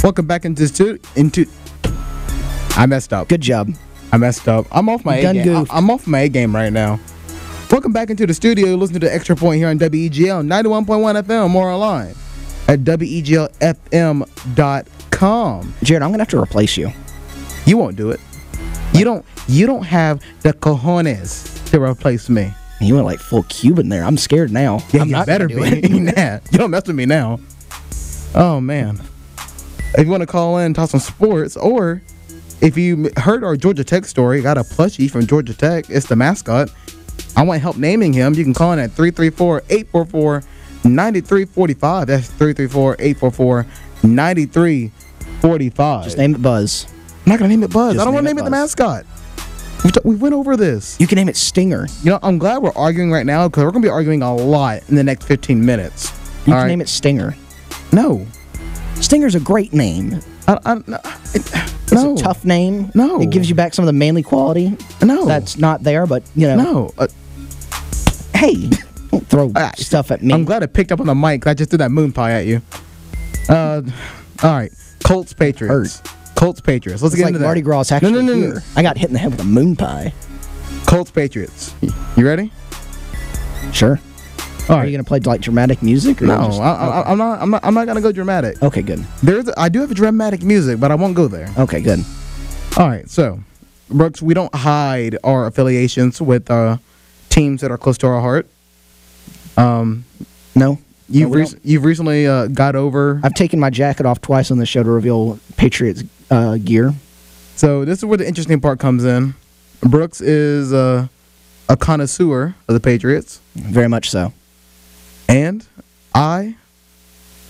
Welcome back into. I messed up. Good job. I messed up. I'm off my A game. I'm off my A game right now. Welcome back into the studio. Listen to the Extra Point here on WEGL 91.1 FM. More online at WEGLFM.com. Jared, I'm gonna have to replace you. You won't do it. You don't have the cojones to replace me. You went like full Cuban there. I'm scared now. Yeah, I'm you not better be. Nah, you don't mess with me now. Oh man. If you want to call in and talk some sports, or if you heard our Georgia Tech story, got a plushie from Georgia Tech. It's the mascot. I want help naming him. You can call in at 334-844-9345. That's 334-844-9345. Just name it Buzz. I'm not going to name it Buzz. I don't want to name it the mascot. We went over this. You can name it Stinger. You know, I'm glad we're arguing right now because we're going to be arguing a lot in the next 15 minutes. You can name it Stinger. No. Stinger's a great name. It's a tough name. No. It gives you back some of the manly quality. No. That's not there, but, you know. No. Hey, don't throw stuff at me. I'm glad it picked up on the mic. I just did that moon pie at you. All right. Colts, Patriots. Colts, Patriots. Let's get into that. Mardi Gras actually here. I got hit in the head with a moon pie. Colts, Patriots. You ready? Sure. All right. Are you gonna play like dramatic music? Or no, I'm not gonna go dramatic. Okay, good. I do have a dramatic music, but I won't go there. Okay, good. All right, so Brooks, we don't hide our affiliations with teams that are close to our heart. No. You've recently got over. I've taken my jacket off twice on the show to reveal Patriots gear. So this is where the interesting part comes in. Brooks is a connoisseur of the Patriots. Very much so. And I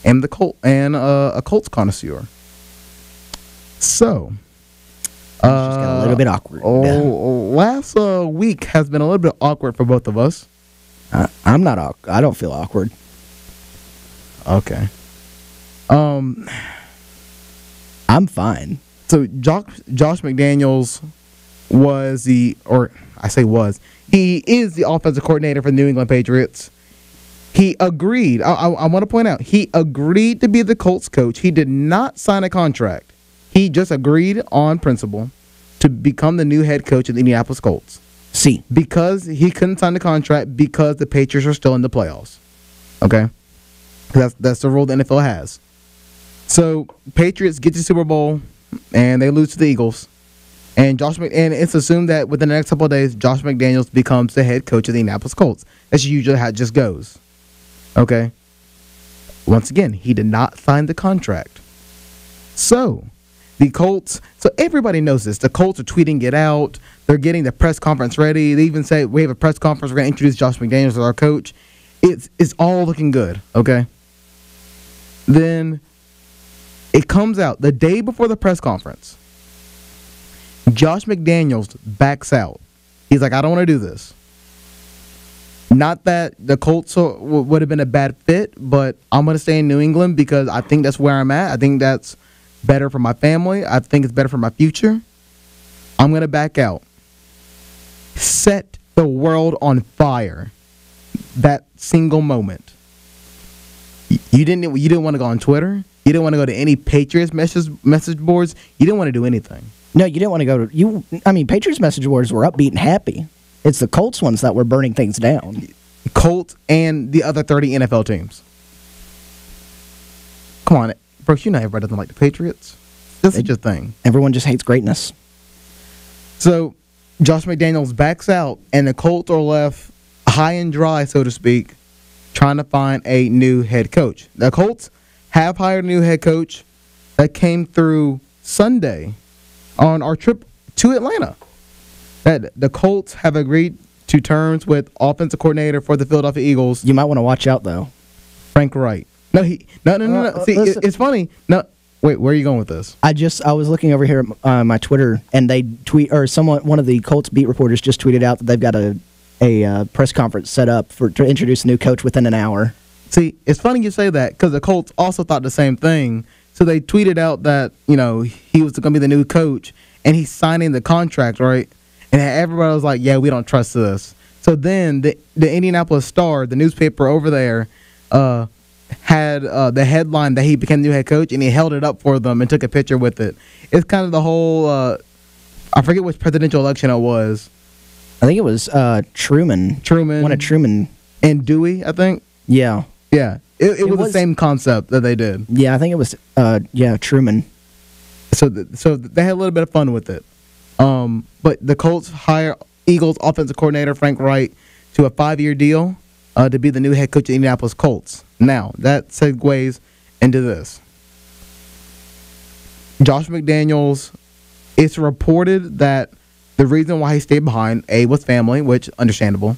am a Colts connoisseur. So, just got a little bit awkward. Last week has been a little bit awkward for both of us. I'm not awkward. I don't feel awkward. Okay. I'm fine. So Josh McDaniels he is the offensive coordinator for the New England Patriots. He agreed. I want to point out, he agreed to be the Colts coach. He did not sign a contract. He just agreed on principle to become the new head coach of the Indianapolis Colts. See. Because he couldn't sign the contract because the Patriots are still in the playoffs. Okay? That's the rule the NFL has. So, Patriots get to Super Bowl, and they lose to the Eagles. And it's assumed that within the next couple of days, Josh McDaniels becomes the head coach of the Indianapolis Colts. That's usually how it just goes. Okay? Once again, he did not sign the contract. So, the Colts, so everybody knows this. The Colts are tweeting it out. They're getting the press conference ready. They even say, we have a press conference. We're going to introduce Josh McDaniels as our coach. It's all looking good. Okay? Then it comes out the day before the press conference. Josh McDaniels backs out. He's like, I don't want to do this. Not that the Colts would have been a bad fit, but I'm going to stay in New England because I think that's where I'm at. I think that's better for my family. I think it's better for my future. I'm going to back out. Set the world on fire. That single moment. You didn't want to go on Twitter. You didn't want to go to any Patriots message boards. You didn't want to do anything. No, you didn't want to go to Patriots message boards were upbeat and happy. It's the Colts ones that were burning things down. Colts and the other 30 NFL teams. Come on, Brooks, you know everybody doesn't like the Patriots. This is just a thing. Everyone just hates greatness. So, Josh McDaniels backs out, and the Colts are left high and dry, so to speak, trying to find a new head coach. The Colts have hired a new head coach that came through Sunday on our trip to Atlanta. The Colts have agreed to terms with offensive coordinator for the Philadelphia Eagles. You might want to watch out, though. Frank Wright. No. See, it's funny. No, wait, where are you going with this? I was looking over here at my Twitter, and they one of the Colts beat reporters just tweeted out that they've got a press conference set up to introduce a new coach within an hour. See, it's funny you say that because the Colts also thought the same thing. So they tweeted out that, he was going to be the new coach, and he's signing the contract, right? And everybody was like, yeah, we don't trust this. So then the Indianapolis Star, the newspaper over there, had the headline that he became the new head coach, and he held it up for them and took a picture with it. It's kind of the whole, I forget which presidential election it was. I think it was Truman. One of Truman. And Dewey, I think. Yeah. Yeah. It was the same concept that they did. Yeah, I think it was, Truman. So they had a little bit of fun with it. But the Colts hire Eagles offensive coordinator Frank Wright to a 5-year deal to be the new head coach of the Indianapolis Colts. Now, that segues into this. Josh McDaniels, it's reported that the reason why he stayed behind, A, was family, which understandable.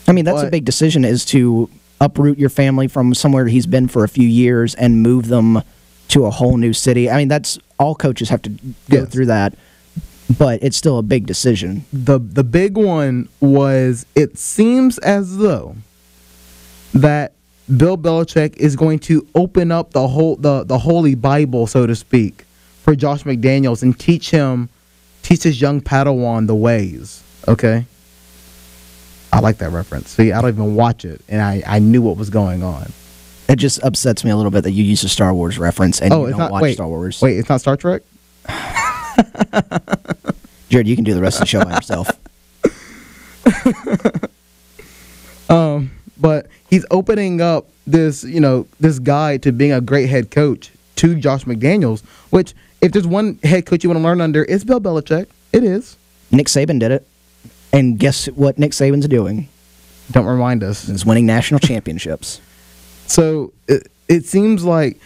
I mean, that's a big decision, is to uproot your family from somewhere he's been for a few years and move them to a whole new city. I mean, that's all coaches have to go through that, but it's still a big decision. The big one was, it seems as though that Bill Belichick is going to open up the Holy Bible, so to speak, for Josh McDaniels and teach his young Padawan the ways. Okay? I like that reference. See, I don't even watch it, and I knew what was going on. It just upsets me a little bit that you use a Star Wars reference and you don't watch Star Wars. Wait, it's not Star Trek? Jared, you can do the rest of the show by yourself. But he's opening up this guide to being a great head coach to Josh McDaniels, which, if there's one head coach you want to learn under, it's Bill Belichick. It is. Nick Saban did it. And guess what Nick Saban's doing? Don't remind us. He's winning national championships. So it seems like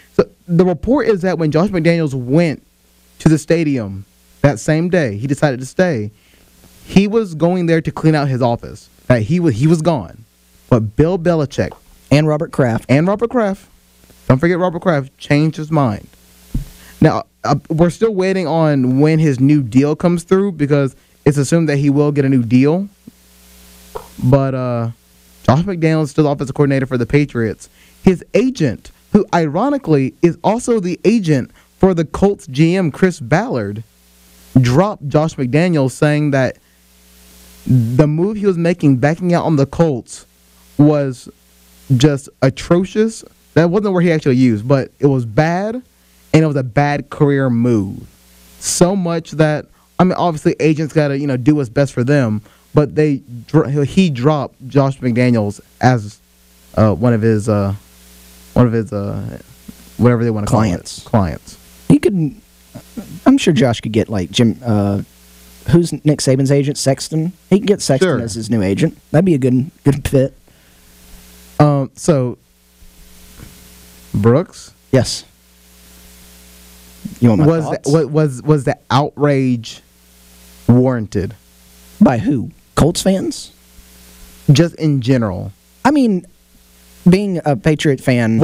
the report is that when Josh McDaniels went to the stadium that same day, he decided to stay. He was going there to clean out his office. Right? He was gone. But Bill Belichick and Robert Kraft, don't forget Robert Kraft, changed his mind. Now, we're still waiting on when his new deal comes through, because it's assumed that he will get a new deal. But Josh McDaniels is still offensive coordinator for the Patriots. His agent, who ironically is also the agent for the Colts GM Chris Ballard, dropped Josh McDaniels, saying that the move he was making, backing out on the Colts, was just atrocious. That wasn't where he actually used, but it was bad, and it was a bad career move. So much that, I mean, obviously agents got to do what's best for them, but he dropped Josh McDaniels as one of his whatever they want to call it, clients. He could. I'm sure Josh could get like Jim. Who's Nick Saban's agent? Sexton. He can get Sexton as his new agent. That'd be a good fit. So Brooks. Yes. You want my thoughts? Was the outrage warranted? By who? Colts fans? Just in general. I mean, being a Patriot fan,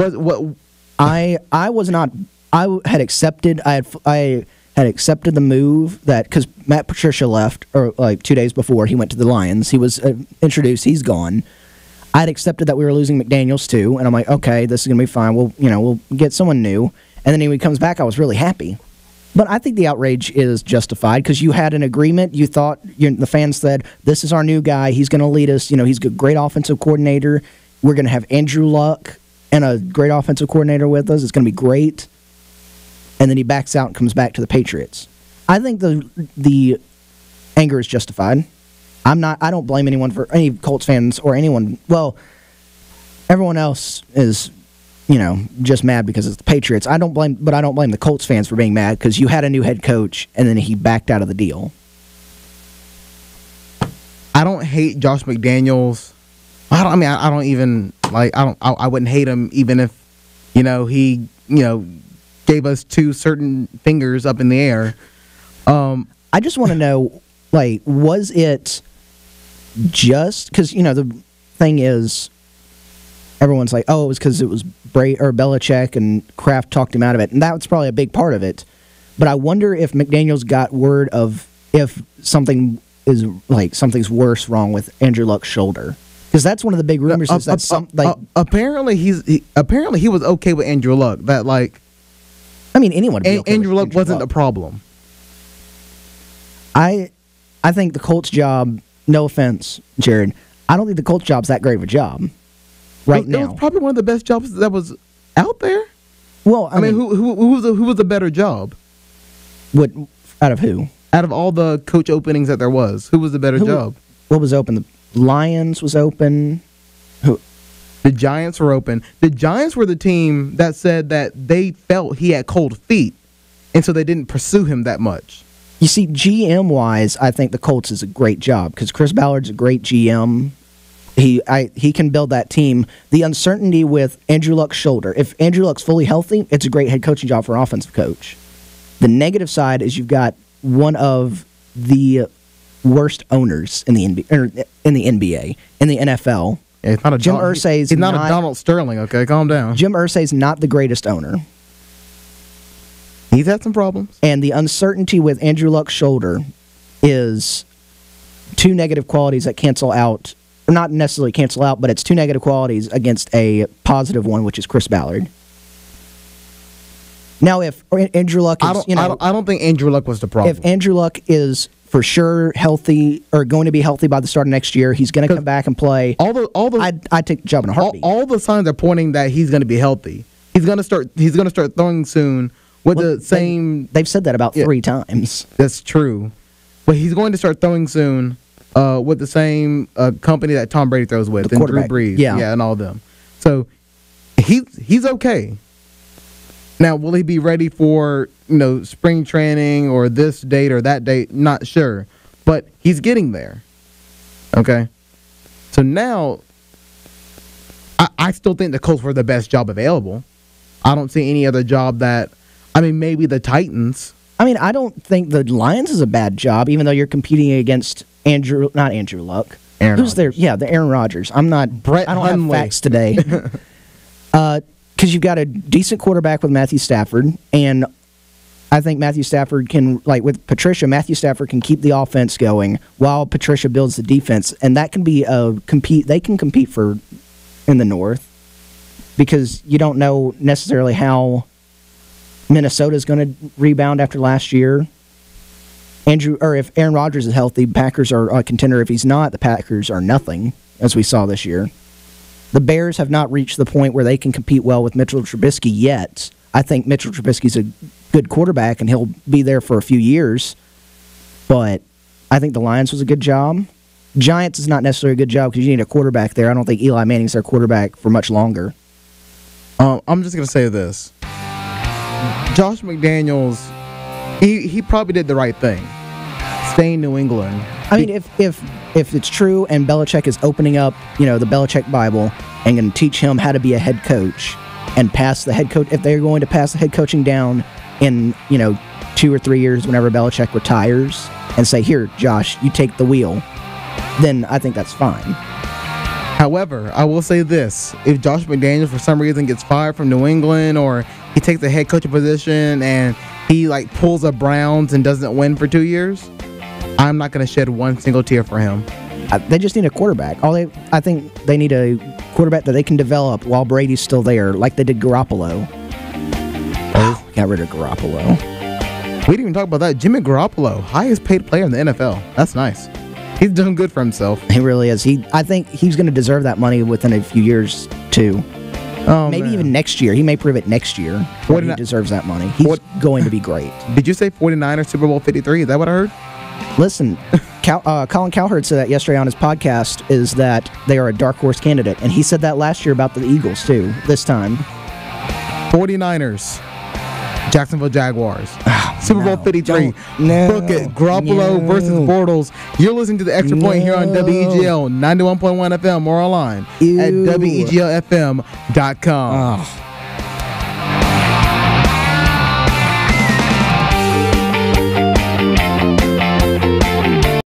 I was not. I had accepted. I had accepted the move that, because Matt Patricia left, or like 2 days before he went to the Lions. He was introduced. He's gone. I had accepted that we were losing McDaniels too, and I'm like, okay, this is gonna be fine. We'll get someone new. And then when he comes back, I was really happy. But I think the outrage is justified, because you had an agreement. You thought, the fans said, this is our new guy. He's going to lead us. He's a great offensive coordinator. We're going to have Andrew Luck and a great offensive coordinator with us. It's going to be great. And then he backs out and comes back to the Patriots. I think the anger is justified. I don't blame anyone, for any Colts fans or anyone. Well, everyone else is just mad because it's the Patriots. I don't blame the Colts fans for being mad, because you had a new head coach and then he backed out of the deal. I don't hate Josh McDaniels. I wouldn't hate him even if he gave us two certain fingers up in the air. I just want to know, was it just because the thing is, everyone's like, oh, it was because it was Belichick and Kraft talked him out of it. And that's probably a big part of it. But I wonder if McDaniels got word of if something's worse wrong with Andrew Luck's shoulder. Because that's one of the big rumors. Is that apparently he was okay with Andrew Luck. That anyone would be okay Andrew Luck wasn't a problem. I think the Colts job, no offense, Jared, I don't think the Colts job's that great of a job. right It now. was probably one of the best jobs that was out there. Well, I mean, who was a better job? What out of who? Out of all the coach openings that there was, who was the better job? What was open? The Lions was open. Who? The Giants were open. The Giants were the team that said that they felt he had cold feet, and so they didn't pursue him that much. You see, GM-wise, I think the Colts is a great job because Chris Ballard's a great GM. He can build that team. The uncertainty with Andrew Luck's shoulder. If Andrew Luck's fully healthy, it's a great head coaching job for an offensive coach. The negative side is you've got one of the worst owners in the NBA, in the NFL. Yeah, it's not a Jim Irsay's he's not a Donald Sterling. Okay, calm down. Jim Irsay's not the greatest owner. He's had some problems. And the uncertainty with Andrew Luck's shoulder is two negative qualities that cancel out, or not necessarily cancel out, but it's two negative qualities against a positive one, which is Chris Ballard. Now, if Andrew Luck is, I don't think Andrew Luck was the problem. If Andrew Luck is for sure healthy or going to be healthy by the start of next year, he's going to come back and play. I'd take the job in a heartbeat. All the signs are pointing that he's going to be healthy. He's going to start throwing soon with the same. They've said that about 3 times. That's true, but he's going to start throwing soon with the same company that Tom Brady throws with, and Drew Brees, and all of them. So he's okay. Now, will he be ready for spring training or this date or that date? Not sure, but he's getting there. Okay, so now I still think the Colts were the best job available. I don't see any other job that. I mean, maybe the Titans. I mean, I don't think the Lions is a bad job, even though you're competing against not Andrew Luck. Who's there? Yeah, the Aaron Rodgers. I don't have facts today. Because you've got a decent quarterback with Matthew Stafford, and I think Matthew Stafford can, like with Patricia, Matthew Stafford can keep the offense going while Patricia builds the defense, and that can be they can compete for in the North because you don't know necessarily how Minnesota's going to rebound after last year. If Aaron Rodgers is healthy, Packers are a contender. If he's not, the Packers are nothing, as we saw this year. The Bears have not reached the point where they can compete well with Mitchell Trubisky yet. I think Mitchell Trubisky's a good quarterback, and he'll be there for a few years. But I think the Lions was a good job. Giants is not necessarily a good job because you need a quarterback there. I don't think Eli Manning's their quarterback for much longer. I'm just going to say this. Josh McDaniels, he probably did the right thing. Stay in New England. I mean, if it's true and Belichick is opening up, the Belichick Bible and going to teach him how to be a head coach and pass the head coach, if they're going to pass the head coaching down in, 2 or 3 years whenever Belichick retires and say, here, Josh, you take the wheel, then I think that's fine. However, I will say this. If Josh McDaniels for some reason gets fired from New England or he takes the head coaching position and he pulls a Browns and doesn't win for 2 years, I'm not going to shed one single tear for him. They just need a quarterback. I think they need a quarterback that they can develop while Brady's still there, like they did Garoppolo. Got rid of Garoppolo. We didn't even talk about that. Jimmy Garoppolo, highest paid player in the NFL. That's nice. He's doing good for himself. He really is. I think he's going to deserve that money within a few years, too. Maybe even next year. He may prove it next year. He deserves that money. He's going to be great. Did you say 49ers Super Bowl 53? Is that what I heard? Listen, Colin Cowherd said that yesterday on his podcast, is that they are a dark horse candidate. And he said that last year about the Eagles, too, this time. 49ers. Jacksonville Jaguars. Super Bowl 53. Book it. Garoppolo versus Bortles. You're listening to the Extra Point here on WEGL 91.1 FM or online at WEGLFM.com.